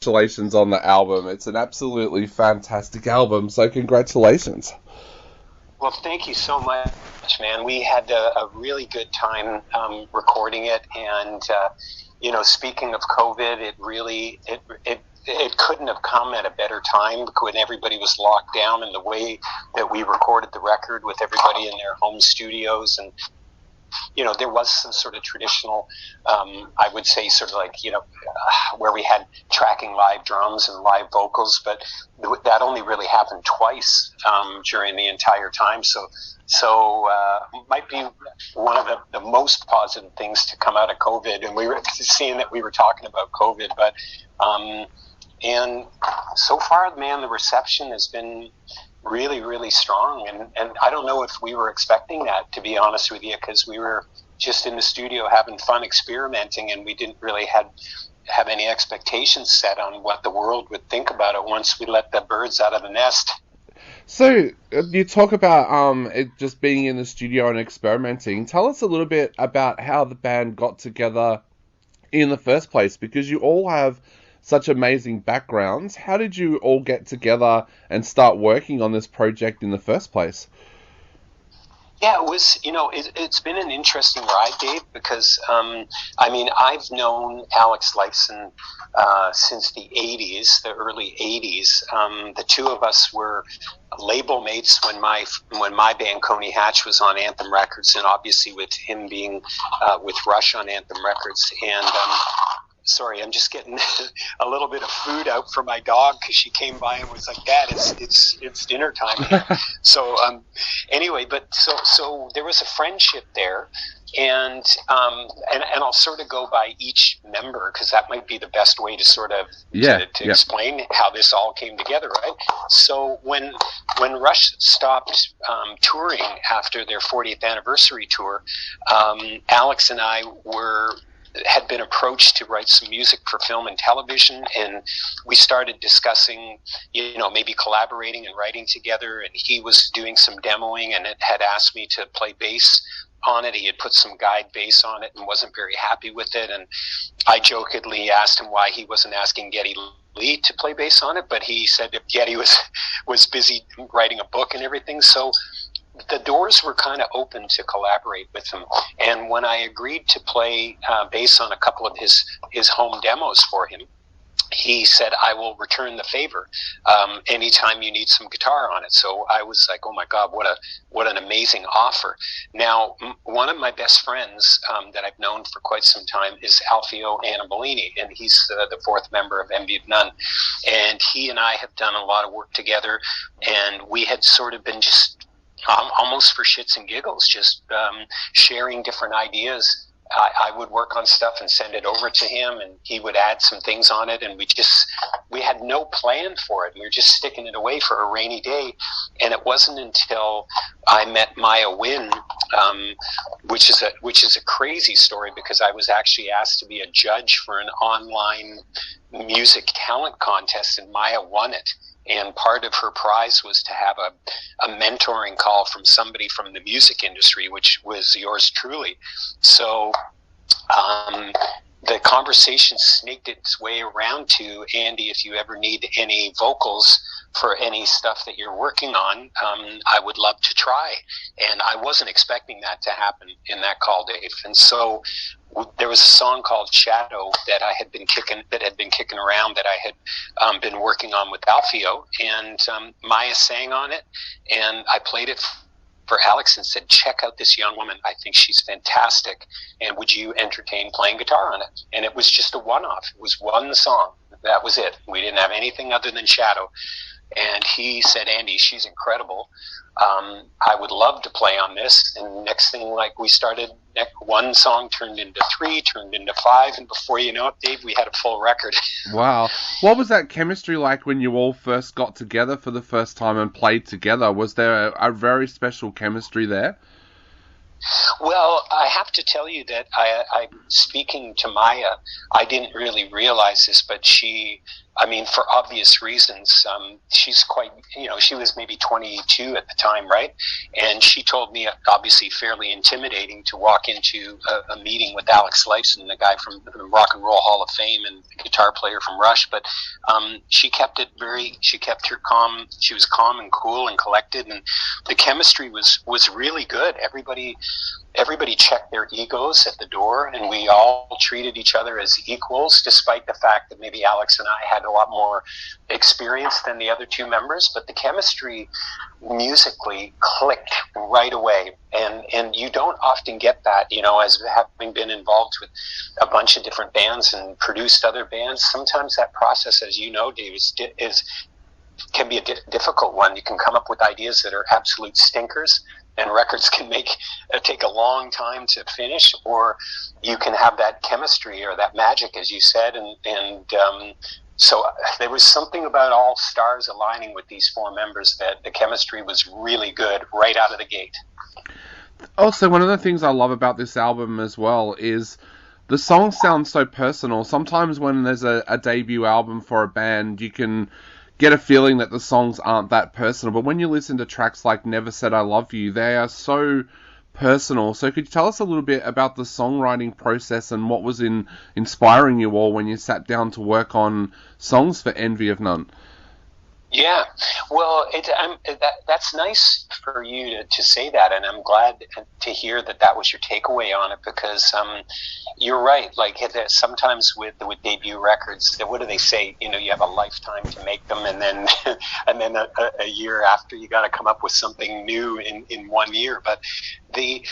congratulations on the album. It's an absolutely fantastic album, so congratulations. Well, thank you so much, man. We had a really good time recording it, and speaking of COVID, it couldn't have come at a better time when everybody was locked down, and the way that we recorded the record with everybody in their home studios. And there was some sort of traditional, I would say, sort of like, where we had tracking live drums and live vocals, but that only really happened twice during the entire time. So might be one of the most positive things to come out of COVID. And we were seeing that we were talking about COVID, but and so far, man, the reception has been really, really strong. And I don't know if we were expecting that, to be honest with you, because we were just in the studio having fun experimenting, and we didn't really have any expectations set on what the world would think about it once we let the birds out of the nest. So, you talk about it just being in the studio and experimenting. Tell us a little bit about how the band got together in the first place, because you all have such amazing backgrounds. How did you all get together and start working on this project in the first place? Yeah, it was, it's been an interesting ride, Dave, because, I've known Alex Lifeson since the 80s, the early 80s. The two of us were label mates when my band Coney Hatch was on Anthem Records, and obviously with him being with Rush on Anthem Records. And sorry, I'm just getting a little bit of food out for my dog because she came by and was like, "Dad, it's dinner time." So anyway, but so there was a friendship there, and I'll sort of go by each member because that might be the best way to sort of to explain how this all came together, right? So when Rush stopped touring after their 40th anniversary tour, Alex and I had been approached to write some music for film and television, and we started discussing, maybe collaborating and writing together. And he was doing some demoing and had asked me to play bass on it. He had put some guide bass on it and wasn't very happy with it. And I jokingly asked him why he wasn't asking Geddy Lee to play bass on it, but he said that Geddy was busy writing a book and everything. So the doors were kind of open to collaborate with him. And when I agreed to play bass on a couple of his home demos for him, he said, "I will return the favor anytime you need some guitar on it." So I was like, "Oh my God, what an amazing offer!" Now, one of my best friends that I've known for quite some time is Alfio Annabellini, and he's the fourth member of Envy of None. And he and I have done a lot of work together, and we had sort of been just almost for shits and giggles, just sharing different ideas. I would work on stuff and send it over to him, and he would add some things on it, and we had no plan for it. We were just sticking it away for a rainy day. And it wasn't until I met Maya Wynn, which is a crazy story, because I was actually asked to be a judge for an online music talent contest, and Maya won it. And part of her prize was to have a mentoring call from somebody from the music industry, which was yours truly. So the conversation snaked its way around to, "Andy, if you ever need any vocals for any stuff that you're working on, I would love to try." And I wasn't expecting that to happen in that call, Dave. And so there was a song called "Shadow" that had been kicking around, that I had been working on with Alfio, and Maya sang on it, and I played it for Alex and said, "Check out this young woman. I think she's fantastic, and would you entertain playing guitar on it?" And it was just a one-off. It was one song. That was it. We didn't have anything other than "Shadow." And he said, "Andy, she's incredible. I would love to play on this." And next thing, we started, one song turned into 3, turned into 5, and before you know it, Dave, we had a full record. Wow. What was that chemistry like when you all first got together for the first time and played together? Was there a very special chemistry there? Well, I have to tell you that speaking to Maya, I didn't really realize this, but I mean, for obvious reasons, she's quite, she was maybe 22 at the time, right? And she told me, obviously fairly intimidating, to walk into a meeting with Alex Lifeson, the guy from the Rock and Roll Hall of Fame and the guitar player from Rush. But she kept her calm. She was calm and cool and collected, and the chemistry was really good. Everybody checked their egos at the door, and we all treated each other as equals, despite the fact that maybe Alex and I had a lot more experience than the other two members. But the chemistry musically clicked right away, and you don't often get that, as having been involved with a bunch of different bands and produced other bands. Sometimes that process, as you know, Dave, can be a difficult one. You can come up with ideas that are absolute stinkers, and records can take a long time to finish, or you can have that chemistry or that magic, as you said, and so there was something about all stars aligning with these four members that the chemistry was really good right out of the gate. Also, one of the things I love about this album as well is the songs sound so personal. Sometimes when there's a debut album for a band, you can get a feeling that the songs aren't that personal. But when you listen to tracks like Never Said I Love You, they are so personal. So could you tell us a little bit about the songwriting process and what was inspiring you all when you sat down to work on songs for Envy of None? Yeah, well, that's nice for you to say that, and I'm glad to hear that was your takeaway on it, because you're right. Like, sometimes with debut records, what do they say? You have a lifetime to make them, and then a year after, you got to come up with something new in 1 year. But the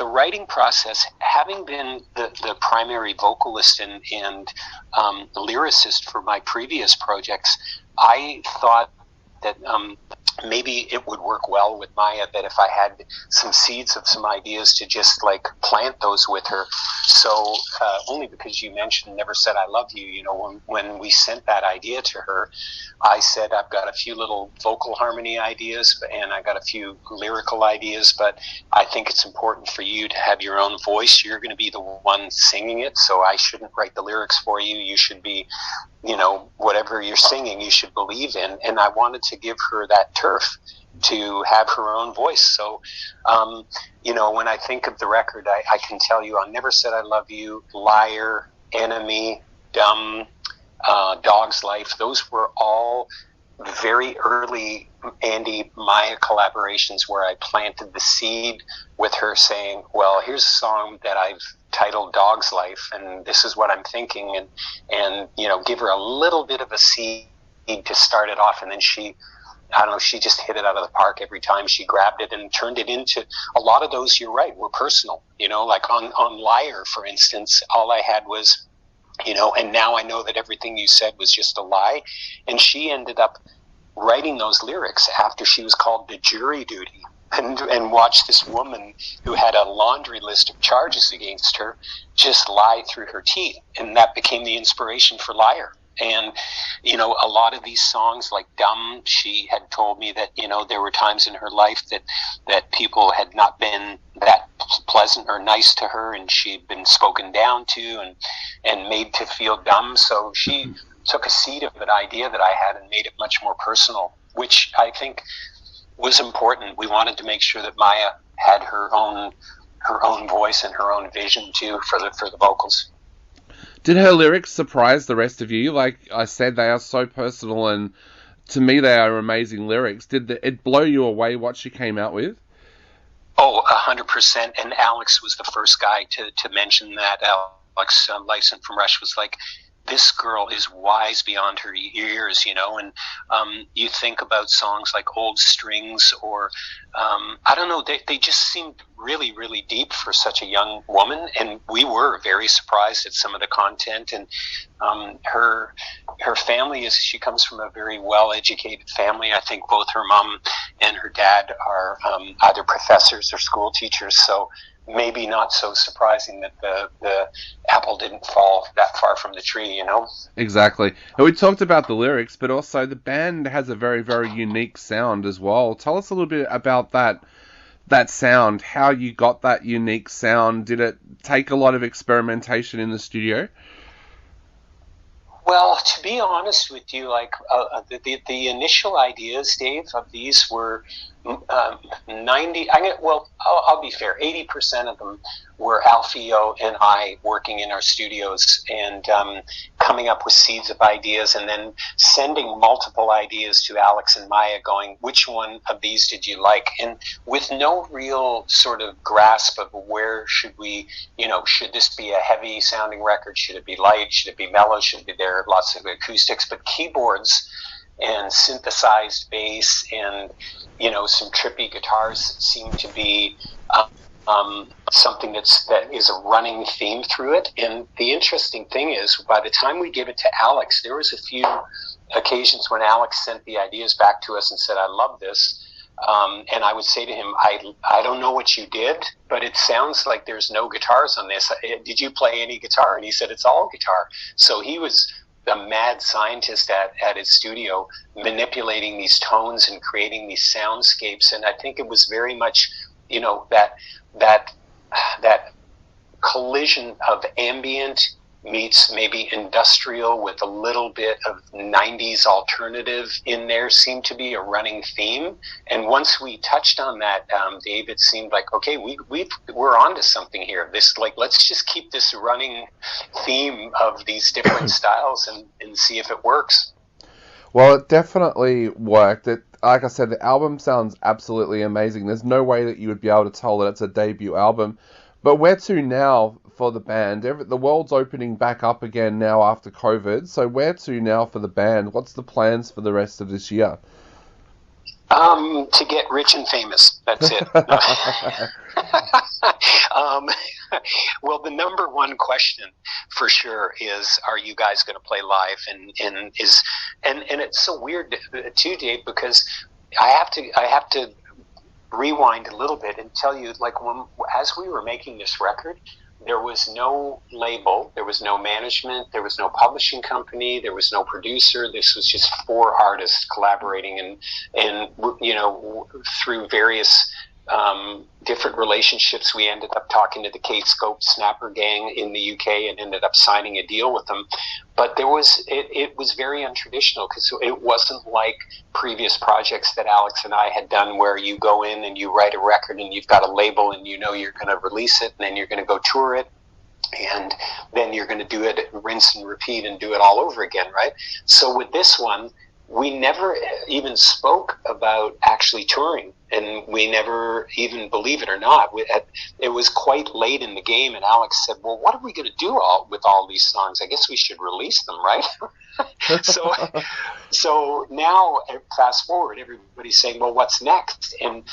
writing process, having been the primary vocalist and lyricist for my previous projects, I thought that maybe it would work well with Maya, that if I had some seeds of some ideas to just like plant those with her. So only because you mentioned Never Said I Love You, when we sent that idea to her, I said, I've got a few little vocal harmony ideas and I got a few lyrical ideas, but I think it's important for you to have your own voice. You're going to be the one singing it, so I shouldn't write the lyrics for you. You should be, whatever you're singing, you should believe in. And I wanted to give her that turf to have her own voice. So, when I think of the record, I can tell you on Never Said I Love You, Liar, Enemy, Dumb, Dog's Life, those were all very early Andy Maya collaborations where I planted the seed with her, saying, well, here's a song that I've titled Dog's Life, and this is what I'm thinking, and give her a little bit of a seed to start it off, and then she just hit it out of the park every time. She grabbed it and turned it into a lot of those. You're right, were personal. Like on Liar, for instance, all I had was, and now I know that everything you said was just a lie. And she ended up writing those lyrics after she was called to jury duty and watched this woman who had a laundry list of charges against her just lie through her teeth. And that became the inspiration for Liar. And, a lot of these songs like Dumb, she had told me that, there were times in her life that people had not been that pleasant or nice to her, and she'd been spoken down to and made to feel dumb. So she took a seed of an idea that I had and made it much more personal, which I think was important. We wanted to make sure that Maya had her own voice and her own vision too for the vocals. Did her lyrics surprise the rest of you? Like I said, they are so personal, and to me they are amazing lyrics. Did it blow you away what she came out with? Oh, 100%. And Alex was the first guy to mention that. Alex Lifeson from Rush was like, this girl is wise beyond her years, and you think about songs like Old Strings or, I don't know, they just seemed really, really deep for such a young woman, and we were very surprised at some of the content. And her family she comes from a very well-educated family. I think both her mom and her dad are either professors or school teachers, so maybe not so surprising that the apple didn't fall that far from the tree, Exactly. And we talked about the lyrics, but also the band has a very, very unique sound as well. Tell us a little bit about that that sound, how you got that unique sound. Did it take a lot of experimentation in the studio? Well, to be honest with you, like the initial ideas, Dave, of these were 90. I'll be fair. 80% of them were Alfio and I working in our studios and coming up with seeds of ideas, and then sending multiple ideas to Alex and Maya, going, "Which one of these did you like?" And with no real sort of grasp of where should we, should this be a heavy sounding record? Should it be light? Should it be mellow? Should it be there? Lots of acoustics, but keyboards and synthesized bass and some trippy guitars seem to be something that is a running theme through it. And the interesting thing is, by the time we gave it to Alex, there was a few occasions when Alex sent the ideas back to us and said, "I love this." And I would say to him, I don't know what you did, but it sounds like there's no guitars on this. Did you play any guitar? And he said, "It's all guitar." So he was a mad scientist at his studio, manipulating these tones and creating these soundscapes. And I think it was very much, that collision of ambient meets maybe industrial with a little bit of 90s alternative in there seemed to be a running theme. And once we touched on that, Dave, it seemed like, okay, we're onto something here. Let's just keep this running theme of these different styles and see if it works. Well, it definitely worked. Like I said, the album sounds absolutely amazing. There's no way that you would be able to tell that it's a debut album. But where to now for the band? The world's opening back up again now after COVID. So where to now for the band? What's the plans for the rest of this year? To get rich and famous. That's it. Well, the number one question for sure is, are you guys going to play live? And it's so weird too, Dave, because I have to rewind a little bit and tell you, like, as we were making this record, there was no label, there was no management, there was no publishing company, there was no producer. This was just four artists collaborating and through various different relationships, we ended up talking to the K-Scope Snapper gang in the UK and ended up signing a deal with them. But it was very untraditional, because it wasn't like previous projects that Alex and I had done, where you go in and you write a record and you've got a label and you're going to release it, and then you're going to go tour it, and then you're going to do it, rinse and repeat, and do it all over again, right? So with this one, we never even spoke about actually touring, and we never even, believe it or not, it was quite late in the game, and Alex said, "Well, what are we going to do with all these songs? I guess we should release them, right?" So now, fast forward, everybody's saying, "Well, what's next?" And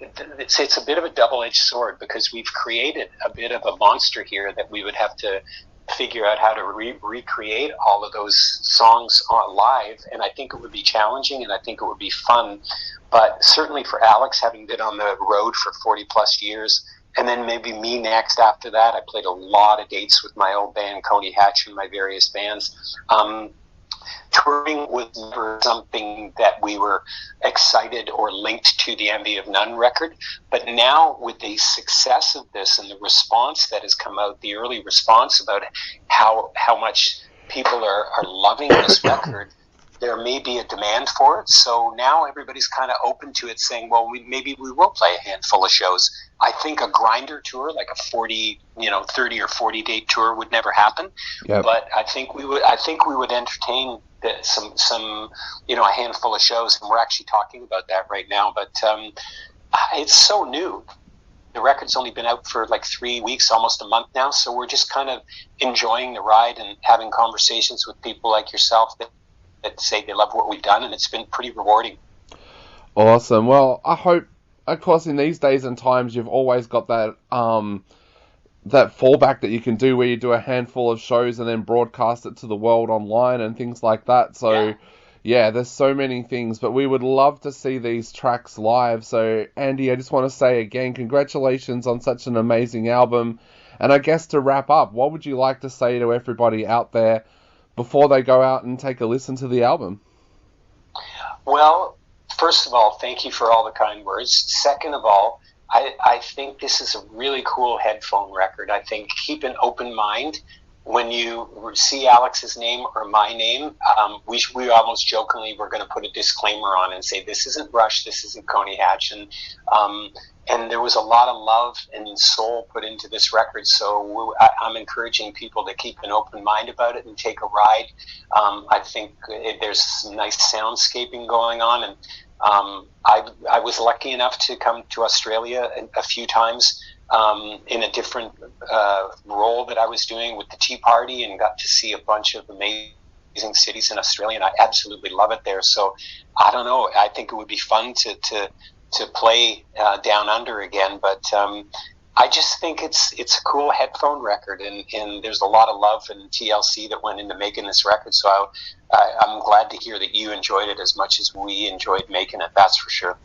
it's a bit of a double-edged sword, because we've created a bit of a monster here that we would have to figure out how to recreate all of those songs on live, and I think it would be challenging, and I think it would be fun. But certainly for Alex, having been on the road for 40 plus years, and then maybe me next after that, I played a lot of dates with my old band Coney Hatch and my various bands. Touring was never something that we were excited or linked to the Envy of None record. But now, with the success of this and the response that has come out, the early response about how much people are loving this record, there may be a demand for it. So now everybody's kind of open to it, saying, well, maybe we will play a handful of shows. I think a grinder tour, like a 30 or 40 date tour, would never happen. Yep. But I think we would entertain some a handful of shows, and we're actually talking about that right now. But it's so new. The record's only been out for like 3 weeks, almost a month now. So we're just kind of enjoying the ride and having conversations with people like yourself that say they love what we've done, and it's been pretty rewarding. Awesome. Well, I hope, of course, in these days and times, you've always got that that fallback that you can do, where you do a handful of shows and then broadcast it to the world online and things like that. So yeah, there's so many things, but we would love to see these tracks live. So Andy, I just want to say again, congratulations on such an amazing album. And I guess to wrap up, what would you like to say to everybody out there before they go out and take a listen to the album? Well, first of all, thank you for all the kind words. Second of all, I think this is a really cool headphone record. I think keep an open mind when you see Alex's name or my name. We almost jokingly were going to put a disclaimer on and say this isn't Rush, this isn't Coney Hatch, and there was a lot of love and soul put into this record. So I'm encouraging people to keep an open mind about it and take a ride. I think there's some nice soundscaping going on, and I was lucky enough to come to Australia a few times in a different role that I was doing with the Tea Party, and got to see a bunch of amazing cities in Australia, and I absolutely love it there. So I don't know. I think it would be fun to play Down Under again, but I just think it's a cool headphone record, and there's a lot of love and TLC that went into making this record. So I'm glad to hear that you enjoyed it as much as we enjoyed making it. That's for sure.